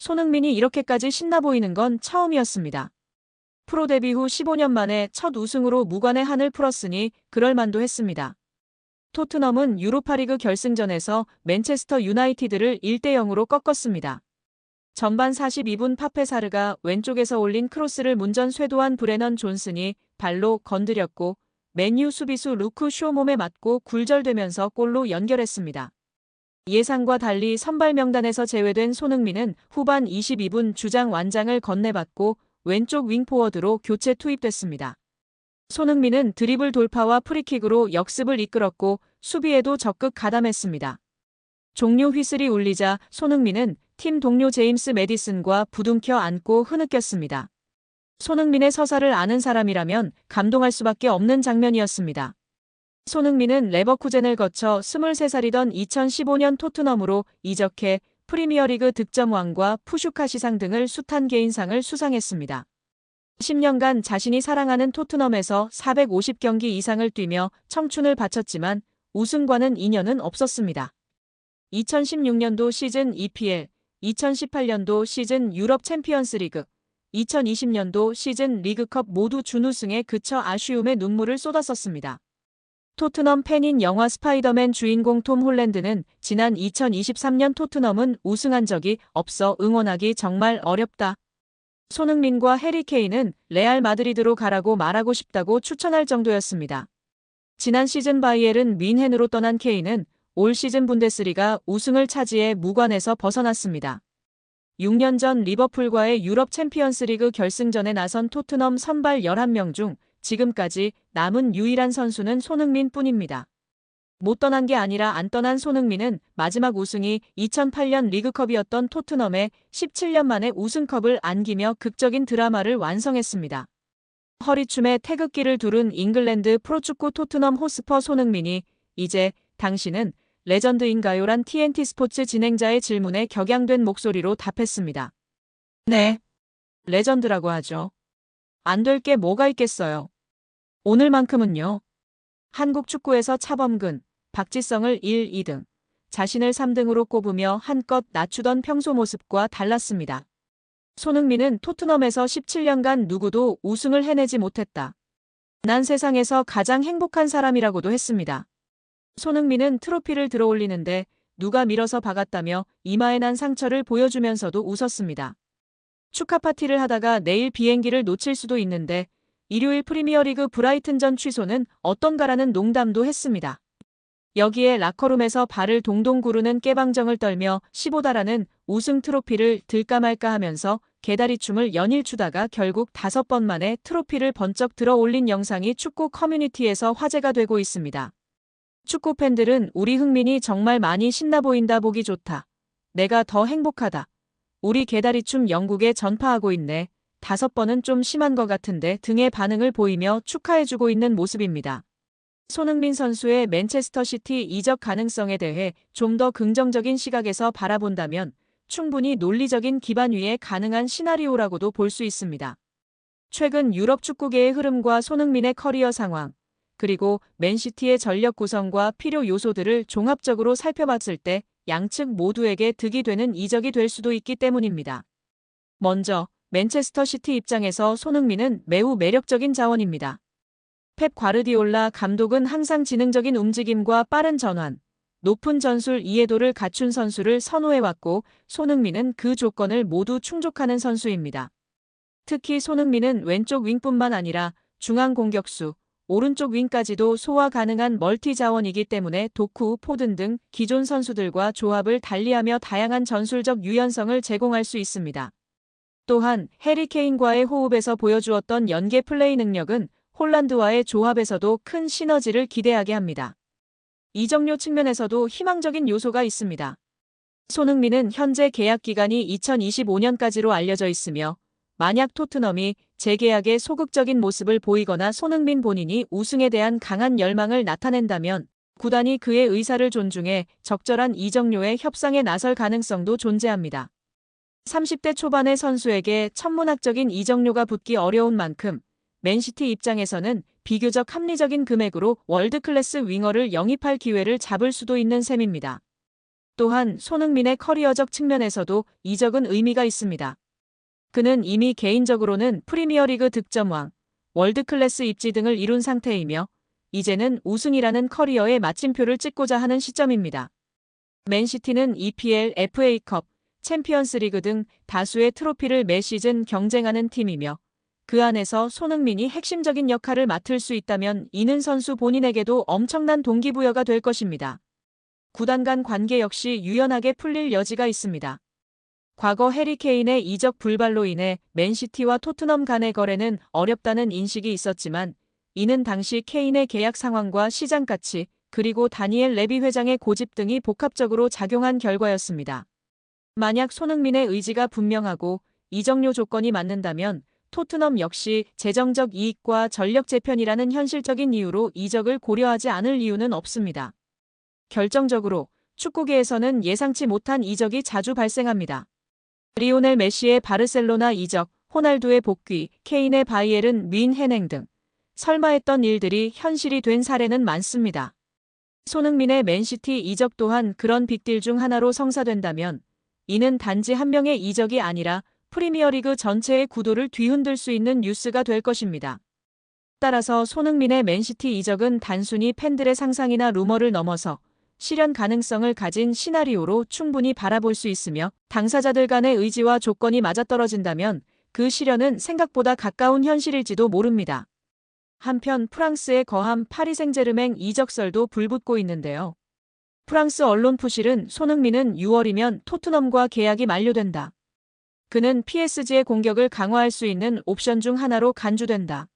손흥민이 이렇게까지 신나 보이는 건 처음이었습니다. 프로 데뷔 후 15년 만에 첫 우승으로 무관의 한을 풀었으니 그럴만도 했습니다. 토트넘은 유로파리그 결승전에서 맨체스터 유나이티드를 1대0으로 꺾었습니다. 전반 42분 파페사르가 왼쪽에서 올린 크로스를 문전 쇄도한 브레넌 존슨이 발로 건드렸고 맨유 수비수 루크 쇼 몸에 맞고 굴절되면서 골로 연결했습니다. 예상과 달리 선발 명단에서 제외된 손흥민은 후반 22분 주장 완장을 건네받고 왼쪽 윙포워드로 교체 투입됐습니다. 손흥민은 드리블 돌파와 프리킥으로 역습을 이끌었고 수비에도 적극 가담했습니다. 종료 휘슬이 울리자 손흥민은 팀 동료 제임스 매디슨과 부둥켜 안고 흐느꼈습니다. 손흥민의 서사를 아는 사람이라면 감동할 수밖에 없는 장면이었습니다. 손흥민은 레버쿠젠을 거쳐 23살이던 2015년 토트넘으로 이적해 프리미어리그 득점왕과 푸슈카시상 등을 숱한 개인상을 수상했습니다. 10년간 자신이 사랑하는 토트넘에서 450경기 이상을 뛰며 청춘을 바쳤지만 우승과는 인연은 없었습니다. 2016년도 시즌 EPL, 2018년도 시즌 유럽 챔피언스리그, 2020년도 시즌 리그컵 모두 준우승에 그쳐 아쉬움의 눈물을 쏟았었습니다. 토트넘 팬인 영화 스파이더맨 주인공 톰 홀랜드는 지난 2023년 토트넘은 우승한 적이 없어 응원하기 정말 어렵다. 손흥민과 해리 케인은 레알 마드리드로 가라고 말하고 싶다고 추천할 정도였습니다. 지난 시즌 바이에른 뮌헨으로 떠난 케인은 올 시즌 분데스리가 우승을 차지해 무관에서 벗어났습니다. 6년 전 리버풀과의 유럽 챔피언스리그 결승전에 나선 토트넘 선발 11명 중 지금까지 남은 유일한 선수는 손흥민뿐입니다. 못 떠난 게 아니라 안 떠난 손흥민은 마지막 우승이 2008년 리그컵이었던 토트넘에 17년 만에 우승컵을 안기며 극적인 드라마를 완성했습니다. 허리춤에 태극기를 두른 잉글랜드 프로축구 토트넘 호스퍼 손흥민이 이제 당신은 레전드인가요? 란 TNT 스포츠 진행자의 질문에 격양된 목소리로 답했습니다. 네. 레전드라고 하죠. 안 될 게 뭐가 있겠어요. 오늘만큼은요. 한국 축구에서 차범근, 박지성을 1, 2등, 자신을 3등으로 꼽으며 한껏 낮추던 평소 모습과 달랐습니다. 손흥민은 토트넘에서 17년간 누구도 우승을 해내지 못했다. 난 세상에서 가장 행복한 사람이라고도 했습니다. 손흥민은 트로피를 들어올리는데 누가 밀어서 박았다며 이마에 난 상처를 보여주면서도 웃었습니다. 축하 파티를 하다가 내일 비행기를 놓칠 수도 있는데 일요일 프리미어리그 브라이튼전 취소는 어떤가라는 농담도 했습니다. 여기에 라커룸에서 발을 동동 구르는 깨방정을 떨며 15달하는 우승 트로피를 들까 말까 하면서 개다리춤을 연일 추다가 결국 5번 만에 트로피를 번쩍 들어 올린 영상이 축구 커뮤니티에서 화제가 되고 있습니다. 축구 팬들은 우리 흥민이 정말 많이 신나 보인다, 보기 좋다. 내가 더 행복하다. 우리 개다리춤 영국에 전파하고 있네. 5번은 좀 심한 것 같은데 등의 반응을 보이며 축하해주고 있는 모습입니다. 손흥민 선수의 맨체스터 시티 이적 가능성에 대해 좀 더 긍정적인 시각에서 바라본다면 충분히 논리적인 기반 위에 가능한 시나리오라고도 볼 수 있습니다. 최근 유럽 축구계의 흐름과 손흥민의 커리어 상황, 그리고 맨시티의 전력 구성과 필요 요소들을 종합적으로 살펴봤을 때 양측 모두에게 득이 되는 이적이 될 수도 있기 때문입니다. 먼저 맨체스터 시티 입장에서 손흥민은 매우 매력적인 자원입니다. 펩 과르디올라 감독은 항상 지능적인 움직임과 빠른 전환, 높은 전술 이해도를 갖춘 선수를 선호해왔고 손흥민은 그 조건을 모두 충족하는 선수입니다. 특히 손흥민은 왼쪽 윙뿐만 아니라 중앙 공격수, 오른쪽 윙까지도 소화 가능한 멀티 자원이기 때문에 도쿠, 포든 등 기존 선수들과 조합을 달리하며 다양한 전술적 유연성을 제공할 수 있습니다. 또한 해리 케인과의 호흡에서 보여주었던 연계 플레이 능력은 홀란드와의 조합에서도 큰 시너지를 기대하게 합니다. 이적료 측면에서도 희망적인 요소가 있습니다. 손흥민은 현재 계약 기간이 2025년까지로 알려져 있으며 만약 토트넘이 재계약에 소극적인 모습을 보이거나 손흥민 본인이 우승에 대한 강한 열망을 나타낸다면 구단이 그의 의사를 존중해 적절한 이적료의 협상에 나설 가능성도 존재합니다. 30대 초반의 선수에게 천문학적인 이적료가 붙기 어려운 만큼 맨시티 입장에서는 비교적 합리적인 금액으로 월드클래스 윙어를 영입할 기회를 잡을 수도 있는 셈입니다. 또한 손흥민의 커리어적 측면에서도 이적은 의미가 있습니다. 그는 이미 개인적으로는 프리미어리그 득점왕, 월드클래스 입지 등을 이룬 상태이며 이제는 우승이라는 커리어의 마침표를 찍고자 하는 시점입니다. 맨시티는 EPL, FA컵, 챔피언스리그 등 다수의 트로피를 매 시즌 경쟁하는 팀이며 그 안에서 손흥민이 핵심적인 역할을 맡을 수 있다면 이는 선수 본인에게도 엄청난 동기부여가 될 것입니다. 구단 간 관계 역시 유연하게 풀릴 여지가 있습니다. 과거 해리 케인의 이적 불발로 인해 맨시티와 토트넘 간의 거래는 어렵다는 인식이 있었지만 이는 당시 케인의 계약 상황과 시장 가치 그리고 다니엘 레비 회장의 고집 등이 복합적으로 작용한 결과였습니다. 만약 손흥민의 의지가 분명하고 이적료 조건이 맞는다면 토트넘 역시 재정적 이익과 전력 재편이라는 현실적인 이유로 이적을 고려하지 않을 이유는 없습니다. 결정적으로 축구계에서는 예상치 못한 이적이 자주 발생합니다. 리오넬 메시의 바르셀로나 이적, 호날두의 복귀, 케인의 바이에른 뮌헨행 등 설마 했던 일들이 현실이 된 사례는 많습니다. 손흥민의 맨시티 이적 또한 그런 빅딜 중 하나로 성사된다면 이는 단지 한 명의 이적이 아니라 프리미어리그 전체의 구도를 뒤흔들 수 있는 뉴스가 될 것입니다. 따라서 손흥민의 맨시티 이적은 단순히 팬들의 상상이나 루머를 넘어서 실현 가능성을 가진 시나리오로 충분히 바라볼 수 있으며 당사자들 간의 의지와 조건이 맞아떨어진다면 그 실현은 생각보다 가까운 현실일지도 모릅니다. 한편 프랑스의 거함 파리 생제르맹 이적설도 불붙고 있는데요. 프랑스 언론 푸실은 손흥민은 6월이면 토트넘과 계약이 만료된다. 그는 PSG의 공격을 강화할 수 있는 옵션 중 하나로 간주된다.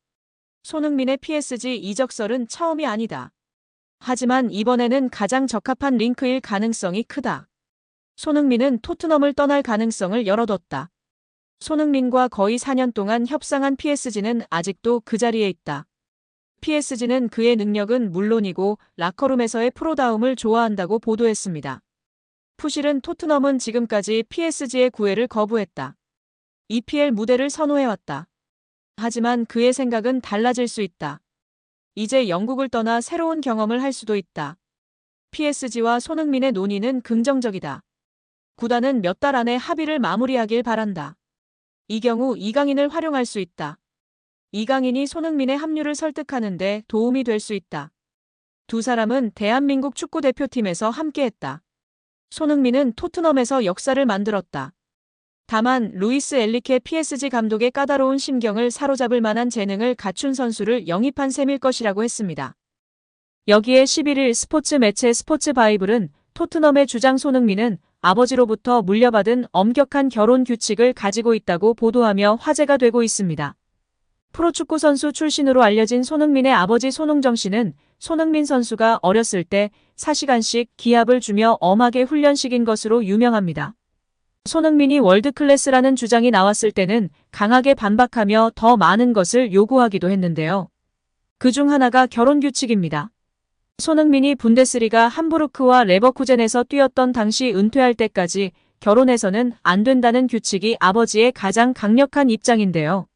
손흥민의 PSG 이적설은 처음이 아니다. 하지만 이번에는 가장 적합한 링크일 가능성이 크다. 손흥민은 토트넘을 떠날 가능성을 열어뒀다. 손흥민과 거의 4년 동안 협상한 PSG는 아직도 그 자리에 있다. PSG는 그의 능력은 물론이고 라커룸에서의 프로다움을 좋아한다고 보도했습니다. 푸실은 토트넘은 지금까지 PSG의 구애를 거부했다. EPL 무대를 선호해왔다. 하지만 그의 생각은 달라질 수 있다. 이제 영국을 떠나 새로운 경험을 할 수도 있다. PSG와 손흥민의 논의는 긍정적이다. 구단은 몇 달 안에 합의를 마무리하길 바란다. 이 경우 이강인을 활용할 수 있다. 이강인이 손흥민의 합류를 설득하는 데 도움이 될 수 있다. 두 사람은 대한민국 축구대표팀에서 함께했다. 손흥민은 토트넘에서 역사를 만들었다. 다만 루이스 엔리케 PSG 감독의 까다로운 심경을 사로잡을 만한 재능을 갖춘 선수를 영입한 셈일 것이라고 했습니다. 여기에 11일 스포츠 매체 스포츠바이블은 토트넘의 주장 손흥민은 아버지로부터 물려받은 엄격한 결혼 규칙을 가지고 있다고 보도하며 화제가 되고 있습니다. 프로축구 선수 출신으로 알려진 손흥민의 아버지 손흥정 씨는 손흥민 선수가 어렸을 때 4시간씩 기합을 주며 엄하게 훈련시킨 것으로 유명합니다. 손흥민이 월드클래스라는 주장이 나왔을 때는 강하게 반박하며 더 많은 것을 요구하기도 했는데요. 그중 하나가 결혼 규칙입니다. 손흥민이 분데스리가 함부르크와 레버쿠젠에서 뛰었던 당시 은퇴할 때까지 결혼해서는 안 된다는 규칙이 아버지의 가장 강력한 입장인데요.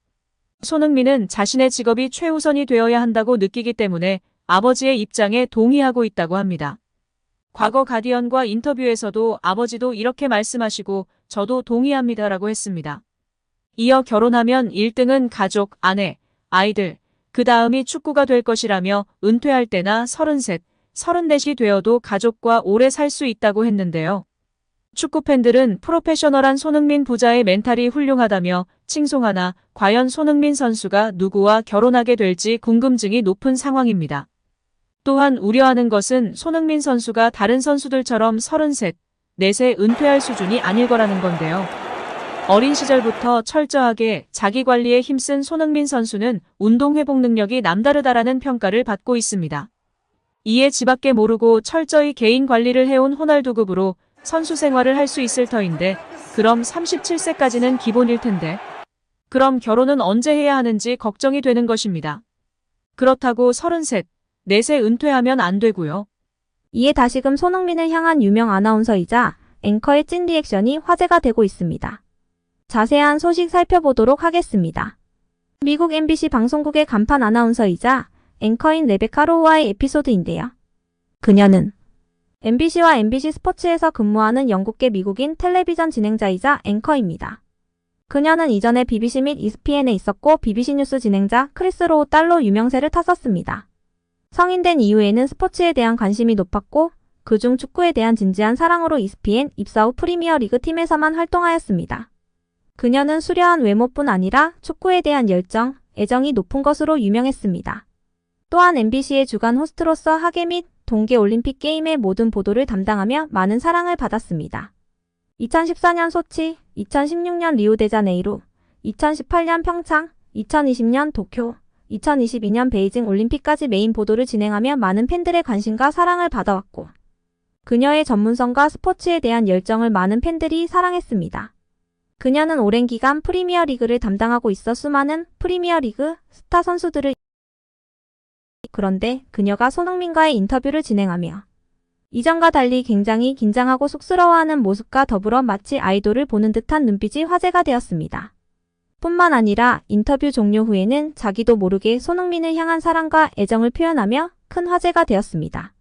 손흥민은 자신의 직업이 최우선이 되어야 한다고 느끼기 때문에 아버지의 입장에 동의하고 있다고 합니다. 과거 가디언과 인터뷰에서도 아버지도 이렇게 말씀하시고 저도 동의합니다라고 했습니다. 이어 결혼하면 1등은 가족, 아내, 아이들, 그 다음이 축구가 될 것이라며 은퇴할 때나 33, 34이 되어도 가족과 오래 살 수 있다고 했는데요. 축구 팬들은 프로페셔널한 손흥민 부자의 멘탈이 훌륭하다며 칭송하나 과연 손흥민 선수가 누구와 결혼하게 될지 궁금증이 높은 상황입니다. 또한 우려하는 것은 손흥민 선수가 다른 선수들처럼 33, 4세 은퇴할 수준이 아닐 거라는 건데요. 어린 시절부터 철저하게 자기 관리에 힘쓴 손흥민 선수는 운동 회복 능력이 남다르다라는 평가를 받고 있습니다. 이에 지밖에 모르고 철저히 개인 관리를 해온 호날두급으로 선수 생활을 할 수 있을 터인데 그럼 37세까지는 기본일 텐데 그럼 결혼은 언제 해야 하는지 걱정이 되는 것입니다. 그렇다고 33, 4세 은퇴하면 안 되고요. 이에 다시금 손흥민을 향한 유명 아나운서이자 앵커의 찐 리액션이 화제가 되고 있습니다. 자세한 소식 살펴보도록 하겠습니다. 미국 MBC 방송국의 간판 아나운서이자 앵커인 레베카 로우와의 에피소드인데요. 그녀는 MBC와 MBC 스포츠에서 근무하는 영국계 미국인 텔레비전 진행자이자 앵커입니다. 그녀는 이전에 BBC 및 ESPN에 있었고 BBC 뉴스 진행자 크리스 로우 딸로 유명세를 탔었습니다. 성인된 이후에는 스포츠에 대한 관심이 높았고 그중 축구에 대한 진지한 사랑으로 ESPN 입사 후 프리미어리그 팀에서만 활동하였습니다. 그녀는 수려한 외모뿐 아니라 축구에 대한 열정, 애정이 높은 것으로 유명했습니다. 또한 MBC의 주간 호스트로서 하계 및 동계올림픽 게임의 모든 보도를 담당하며 많은 사랑을 받았습니다. 2014년 소치, 2016년 리우데자네이루, 2018년 평창, 2020년 도쿄, 2022년 베이징 올림픽까지 메인 보도를 진행하며 많은 팬들의 관심과 사랑을 받아왔고 그녀의 전문성과 스포츠에 대한 열정을 많은 팬들이 사랑했습니다. 그녀는 오랜 기간 프리미어리그를 담당하고 있어 수많은 프리미어리그 스타 선수들을 그런데 그녀가 손흥민과의 인터뷰를 진행하며 이전과 달리 굉장히 긴장하고 쑥스러워하는 모습과 더불어 마치 아이돌을 보는 듯한 눈빛이 화제가 되었습니다. 뿐만 아니라 인터뷰 종료 후에는 자기도 모르게 손흥민을 향한 사랑과 애정을 표현하며 큰 화제가 되었습니다.